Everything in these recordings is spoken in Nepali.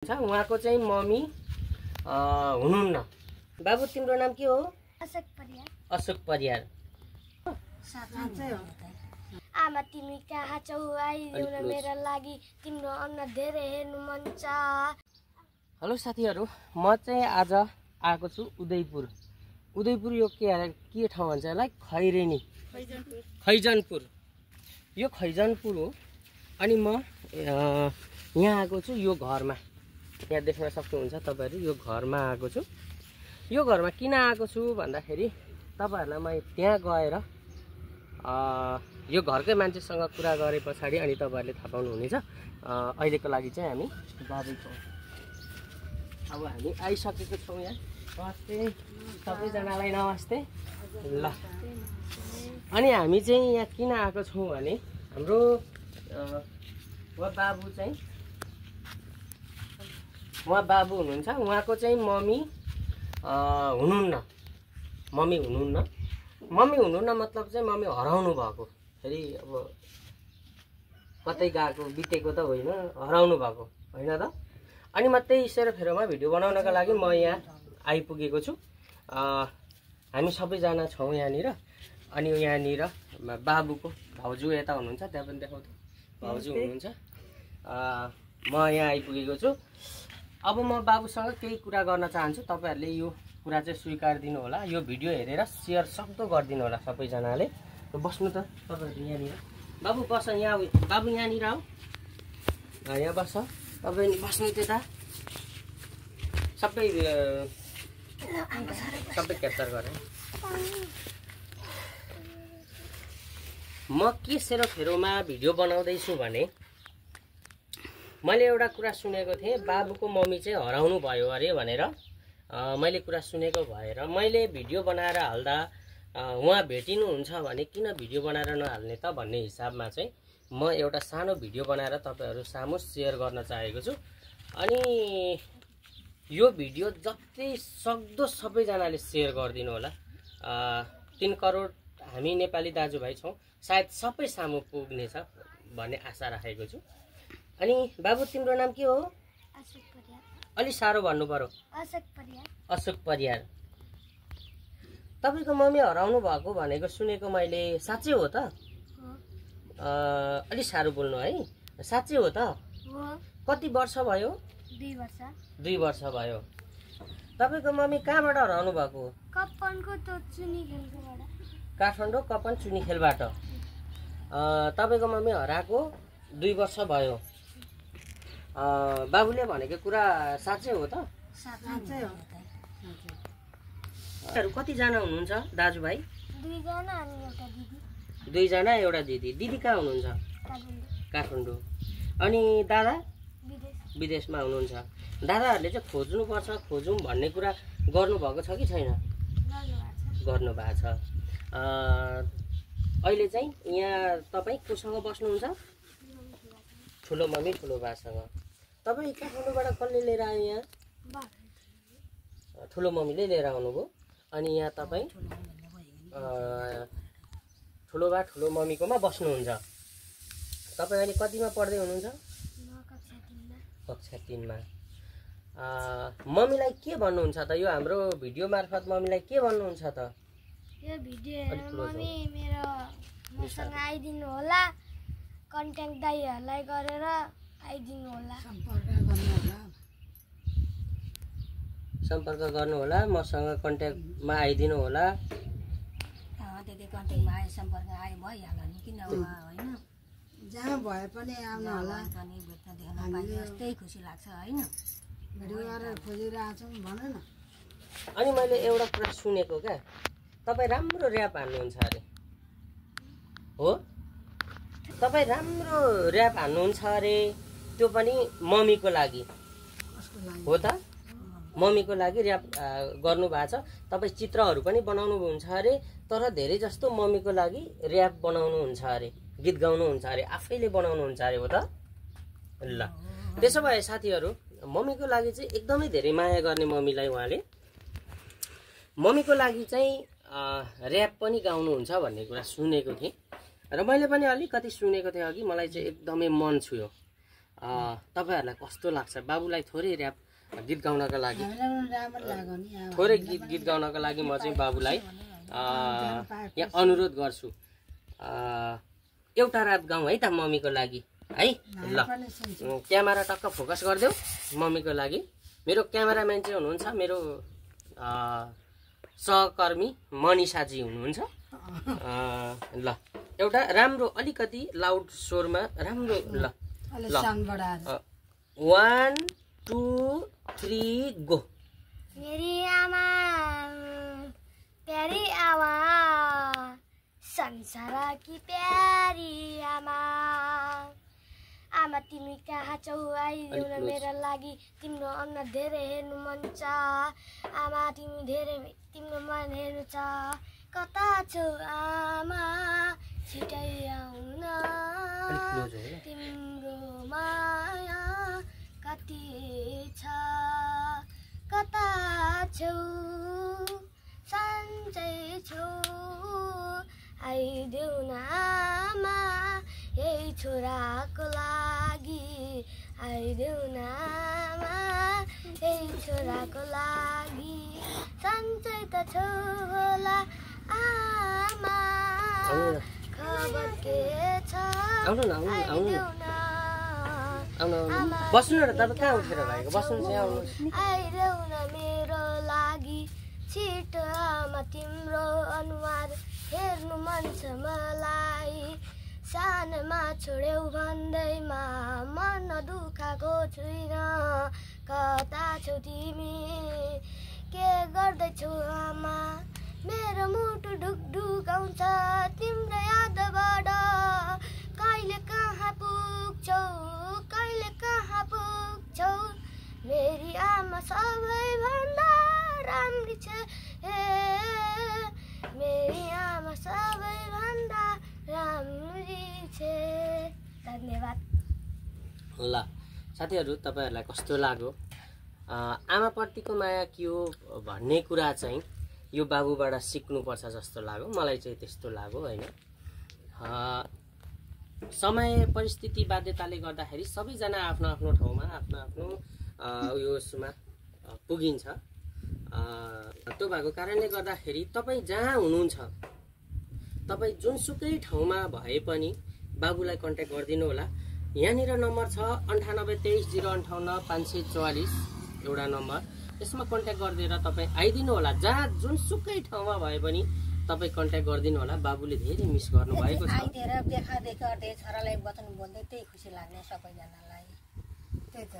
उहाँको चाहिँ मम्मी हुनुहुन्न। बाबु तिम्रो नाम के हो? अशोक परियार। अशोक परियार। आमा तिमी कहाँ छौ? आइदेऊ न मेरो लागि, तिम्रो अन्न धेरै हेर्नु मन छ। हेलो साथीहरू, म चाहिँ आज आएको छु उदयपुर। उदयपुर यो के ठाउँ भन्छ यसलाई? खैरेनी, खैजनपुर। यो खैजनपुर हो। अनि म यहाँ आएको छु यो घरमा। यहाँ देख्न सक्नुहुन्छ तपाईहरु, यो घरमा आएको छु। यो घरमा किन आएको छु भन्दाखेरि तपाईहरुलाई म त्यहाँ गएर यो घरकै मान्छेसँग कुरा गरे पछाडी अनि तपाईहरुले थाहा पाउनु हुनेछ। अहिलेको लागि चाहिँ हामी जाँदैछौँ। अब हामी आइसकेको छौँ यहाँ। नमस्ते सबैजनालाई, नमस्ते। ल, अनि हामी चाहिँ यहाँ किन आएको छौँ भने हाम्रो उहाँ बाबु हुनुहुन्छ। उहाँको चाहिँ मम्मी हुनुहुन्न। मम्मी हुनुहुन्न मतलब चाहिँ मम्मी हराउनु भएको। फेरि अब कतै गएको बितेको त होइन, हराउनु भएको होइन त। अनि म त्यही सेरोफेरोमा भिडियो बनाउनका लागि म यहाँ आइपुगेको छु। हामी सबैजना छौँ यहाँनिर। अनि यहाँनिर बाबुको भाउजू यता हुनुहुन्छ, त्यहाँ पनि देखाउँछु। भाउजू हुनुहुन्छ। म यहाँ आइपुगेको छु। अब म बाबुसँग केही कुरा गर्न चाहन्छु। तपाईहरुले यो कुरा चाहिँ स्वीकार दिनु होला। यो भिडियो हेरेर शेयर सक्दो गरिदिनु होला सबैजनाले। बस्नु त तपाईहरु यहाँनिर। बाबु बस यहाँ। बाबु यहाँनिर आऊ। यहाँ बस। तपाईँ बस्नु त्यता। सबै क्याप्चर गरे। म के सेरोफेरोमा भिडियो बनाउँदैछु भने मैले एउटा कुरा सुनेको थिएँ, बाबुको मम्मी चाहिँ हराउनु भयो अरे भनेर मैले कुरा सुनेको भएर मैले भिडियो बनाएर हाल्दा उहाँ भेटिनुहुन्छ भने किन भिडियो बनाएर नहाल्ने त भन्ने हिसाबमा चाहिँ म एउटा सानो भिडियो बनाएर तपाईहरु सामु शेयर गर्न चाहेको छु। अनि यो भिडियो जति सक्दो सबैजनाले शेयर गरिदिनु होला। 3 करोड हामी नेपाली दाजुभाइ छौँ, सायद सबै सामु पुग्नेछ भन्ने आशा राखेको छु। अनि बाबु तिम्रो नाम के हो? अशोक परियार। अलि साह्रो भन्नु पर्यो। अशोक परियार। अशोक परियार। तपाईको मम्मी हराउनु भएको भनेको सुनेको मैले, साँच्चै हो त? अलि साह्रो बोल्नु है। साँच्चै हो त? कति वर्ष भयो? 2 वर्ष। 2 वर्ष भयो। तपाईको मम्मी कहाँबाट हराउनु भएको? कप्पनको चुनी खेलबाट। काठमाडौँ कपन चुनी खेलबाट। तपाईको मम्मी हराएको 2 वर्ष भयो। बाबुले भनेको कुरा साँच्चै हो त? साँच्चै हो। कतिजना हुनुहुन्छ दाजुभाइ? 2 जना अनि एउटा दिदी। 2 जना एउटा दिदी। दिदी कहाँ हुनुहुन्छ? काठमाडौँ। अनि दादा? विदेशमा हुनुहुन्छ। दादाहरूले चाहिँ खोज्नुपर्छ, खोजौँ भन्ने कुरा गर्नुभएको छ कि छैन? गर्नु भएको छ। अहिले चाहिँ यहाँ तपाईँ कोसँग बस्नुहुन्छ? ठुलो मम्मी ठुलो बासँग। तपाईँ काठमाडौँबाट कसले लिएर आयो यहाँ? ठुलो मम्मीले लिएर आउनुभयो। अनि यहाँ तपाईँ ठुलो बा ठुलो मम्मीकोमा बस्नुहुन्छ। तपाईँ अहिले कतिमा पढ्दै हुनुहुन्छ? कक्षा 3 मा। मम्मीलाई के भन्नुहुन्छ त? यो हाम्रो भिडियो मार्फत मम्मीलाई के भन्नुहुन्छ त? यो भिडियो हेरेर मम्मी मेरो मसँग आइदिनु होला। कन्ट्याक्ट दाइहरुलाई गरेर आइदिनु होला। सम्पर्क गर्नु होला। मसँग कन्ट्याक्टमा आइदिनु होला। त्यति कन्ट्याक्टमा आए सम्पर्क आए भइहाल्यो नि, किन होइन? जहाँ भए पनि आउनु होला। अनि भेट्न देख्न पाइयो त्यही खुसी लाग्छ होइन? भिडियो गरेर खोजिरहेछौँ भन न। अनि मैले एउटा कुरा सुनेको क्या, तपाईँ राम्रो र्याप हान्नुहुन्छ अरे हो? तपाईँ राम्रो र्याप हान्नुहुन्छ अरे, त्यो पनि मम्मीको लागि हो त? मम्मीको लागि र्याप गर्नु भएको छ। तपाईँ चित्रहरू पनि बनाउनुहुन्छ अरे, तर धेरै जस्तो मम्मीको लागि र्याप बनाउनुहुन्छ अरे, गीत गाउनुहुन्छ अरे, आफैले बनाउनुहुन्छ अरे हो त? ल, त्यसो भए साथीहरू, मम्मीको लागि चाहिँ एकदमै धेरै माया गर्ने मम्मीलाई उहाँले मम्मीको लागि चाहिँ र्याप पनि गाउनुहुन्छ भन्ने कुरा सुनेको थिएँ र मैले पनि अलिकति सुनेको थिएँ अघि। मलाई चाहिँ एकदमै मन छुयो। तपाईहरुलाई कस्तो लाग्छ बाबुलाई थोरै र्याप गीत गाउनका लागि हामीलाई पनि राम्रो लाग्यो नि अब थोरै गीत गाउनका लागि म चाहिँ बाबुलाई यहाँ अनुरोध गर्छु एउटा र्याप गाउँ है त मम्मीको लागि है ल क्यामेरा टक्क फोकस गरिदेऊ मम्मीको लागि मेरो क्यामेराम्यान चाहिँ हुनुहुन्छ मेरो सहकर्मी मनिषाजी हुनुहुन्छ ल एउटा राम्रो अलिकति लाउड स्वरमा राम्रो ल अलि साउन्ड बढाएर 1 2 3 गो मेरी आमा प्यारी आमा संसार की प्यारी आमा आमा तिमी कहाँ छौ आइदेऊ न मेरो लागि तिम्रो अनुहार धेरै हेर्नु मन छ आमा तिम्रो मन हेर्नु छ कता छौ आमा छिटै आउन तिम्रो माया कति छ कता छौ सन्चै छौ आइदेऊ न आमा यही छोराको लागि आइदेऊ न आमा यही छोराको लागि सन्चै त छौ होला आमा खबर के छ आउनु न बस्नु न तपाईँ कहाँ उठेर भएको बस्नु चाहिँ आउनु आइदेऊ न मेरो लागि छिटो आमा तिम्रो अनुहार हेर्नु मन छ मलाई सानोमा छोड्यौ भन्दैमा मन दुखाएको छुइनँ कता छौ तिमी के गर्दैछौ आमा मेरो मुटु ढुकढुकाउँछ तिम्रो यादबाट कहिले कहाँ पुग्छौ मेरी आमा सबैभन्दा राम्री छ मेरी आमा सबैभन्दा राम्री छ धन्यवाद ल साथीहरु तपाईहरुलाई कस्तो लाग्यो आमाप्रतिको माया के हो भन्ने कुरा चाहिँ यो बाबुबाट सिक्नुपर्छ जस्तो लाग्यो मलाई चाहिँ त्यस्तो लाग्यो हैन समय परिस्थिति बाध्यताले गर्दाखेरि सबैजना आफ्नो आफ्नो ठाउँमा आफ्नो आफ्नो उयोसमा पुगिन्छ त्यो भएको कारणले गर्दाखेरि तपाईँ जहाँ हुनुहुन्छ तपाईँ जुनसुकै ठाउँमा भए पनि बाबुलाई कन्ट्याक्ट गरिदिनु होला यहाँनिर नम्बर छ 9823054544 एउटा नम्बर यसमा कन्ट्याक्ट गरिदिएर तपाईँ आइदिनु होला जहाँ जुनसुकै ठाउँमा भए पनि तपाईँ कन्ट्याक्ट गरिदिनु होला बाबुले धेरै मिस गर्नु भएको छ आइदिएर देखादेखि गर्दै छोरालाई वचन बोल्दै त्यही खुसी लाग्ने सबैजनालाई त्यही त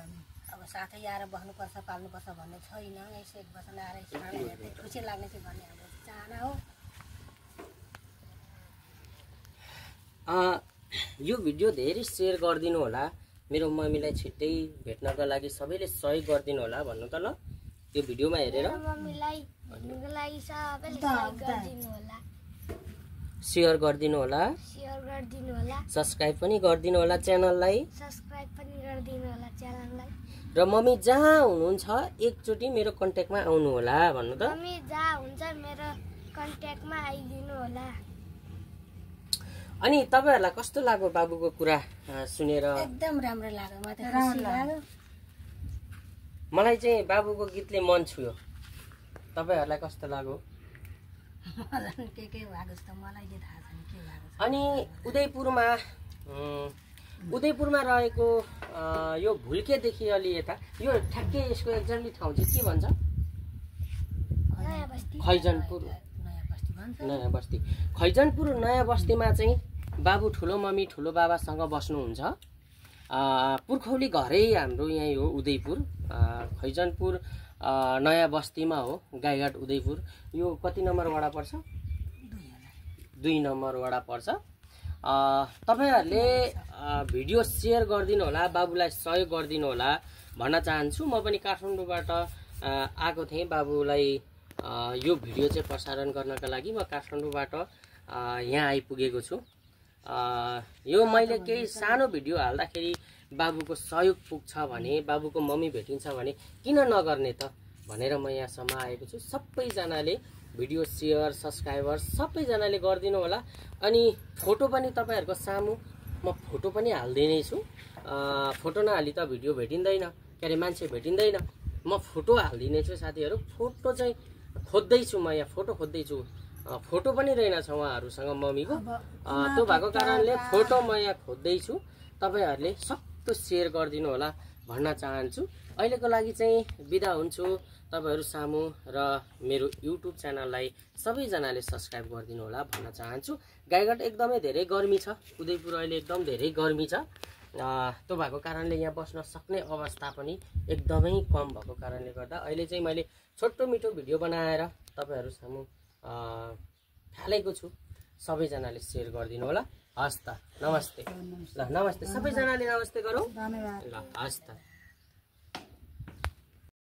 अब साथै आएर बस्नुपर्छ पाल्नुपर्छ भन्ने छैन यसो एक वचन आएर छोरालाई हेर्दै खुसी लाग्ने चाहिँ भन्ने अब चाहना हो यो भिडियो धेरै सेयर गरिदिनु होला मेरो मम्मीलाई छिट्टै भेट्नको लागि सबैले सहयोग गरिदिनु होला भन्नु त ल यो भिडियोमा हेरेर मम्मीलाई भन्नुको लागि सबैले सहयोग गरिदिनु होला शेयर गरिदिनु होला सब्स्क्राइब पनि गरिदिनु होला च्यानललाई र मम्मी जहाँ हुनुहुन्छ एकचोटी मेरो कन्ट्याक्टमा आउनु होला भन्नु त मम्मी जहाँ हुन्छ मेरो कन्ट्याक्टमा आइदिनु होला अनि तपाईहरुलाई कस्तो लाग्यो बाबुको कुरा सुनेर एकदम राम्रो लाग्यो म त खुसी लाग्यो मलाई चाहिँ बाबुको गीतले मन छुयो तपाईहरुलाई कस्तो लाग्यो के भएको छ मलाई चाहिँ थाहा छैन के भएको छ अनि उदयपुरमा रहेको यो भुल्केदेखि अलि यता यो ठ्याक्कै यसको एक्ज्याक्टली ठाउँ चाहिँ के भन्छ खैजनपुर नयाँ बस्ती खैजनपुर नयाँ बस्तीमा चाहिँ बाबु ठुलो मम्मी ठुलो बाबासँग बस्नुहुन्छ पुर्खौली घरै हाम्रो यही हो उदयपुर खैजनपुर नयाँ बस्तीमा हो गाईघाट उदयपुर यो कति नम्बर वडा पर्छ 2 नम्बर वडा पर्छ तपाईहरुले भिडियो शेयर गरिदिनु होला बाबुलाई सहयोग गरिदिनु होला भन्न चाहन्छु म पनि काठमाडौँबाट आएको थिएँ बाबुलाई यो भिडियो चाहिँ प्रसारण गर्नका लागि म काठमाडौँबाट यहाँ आइपुगेको छु यो मैले केही सानो भिडियो हाल्दाखेरि बाबुको सहयोग पुग्छ भने बाबुको मम्मी भेटिन्छ भने किन नगर्ने त भनेर म यहाँसम्म आएको छु सबैजनाले भिडियो शेयर सब्स्क्राइबर सबैजनाले गरिदिनु होला अनि फोटो पनि तपाईहरुको सामु म फोटो पनि हाल्दिनै छु फोटो नहाली त भिडियो भेटिँदैन, के अरे मान्छे भेटिँदैन। म फोटो हालिदिने छु साथीहरू। फोटो चाहिँ खोज्दैछु, म यहाँ फोटो खोज्दैछु। फोटो पनि रहेनछ उहाँहरूसँग मम्मीको। त्यो भएको कारणले फोटो म यहाँ खोज्दैछु। तपाईँहरूले सक्दो सेयर गरिदिनु होला भन्न चाहन्छु। अहिलेको लागि चाहिँ बिदा हुन्छु तपाईँहरू सामु र मेरो युट्युब च्यानललाई सबैजनाले सब्सक्राइब गरिदिनु होला भन्न चाहन्छु। गाईघाट एकदमै धेरै गर्मी छ, उदयपुर अहिले एकदम धेरै गर्मी छ। त्यो भएको कारणले यहाँ बस्न सक्ने अवस्था पनि एकदमै कम भएको कारणले गर्दा अहिले चाहिँ मैले छोटो मिठो भिडियो बनाएर तपाईँहरू सामु फालेको छु। सबैजनाले सेयर गरिदिनु होला। हस् त, नमस्ते। ल नमस्ते, सबैजनाले नमस्ते गरौँ। धन्यवाद। ल हस् त।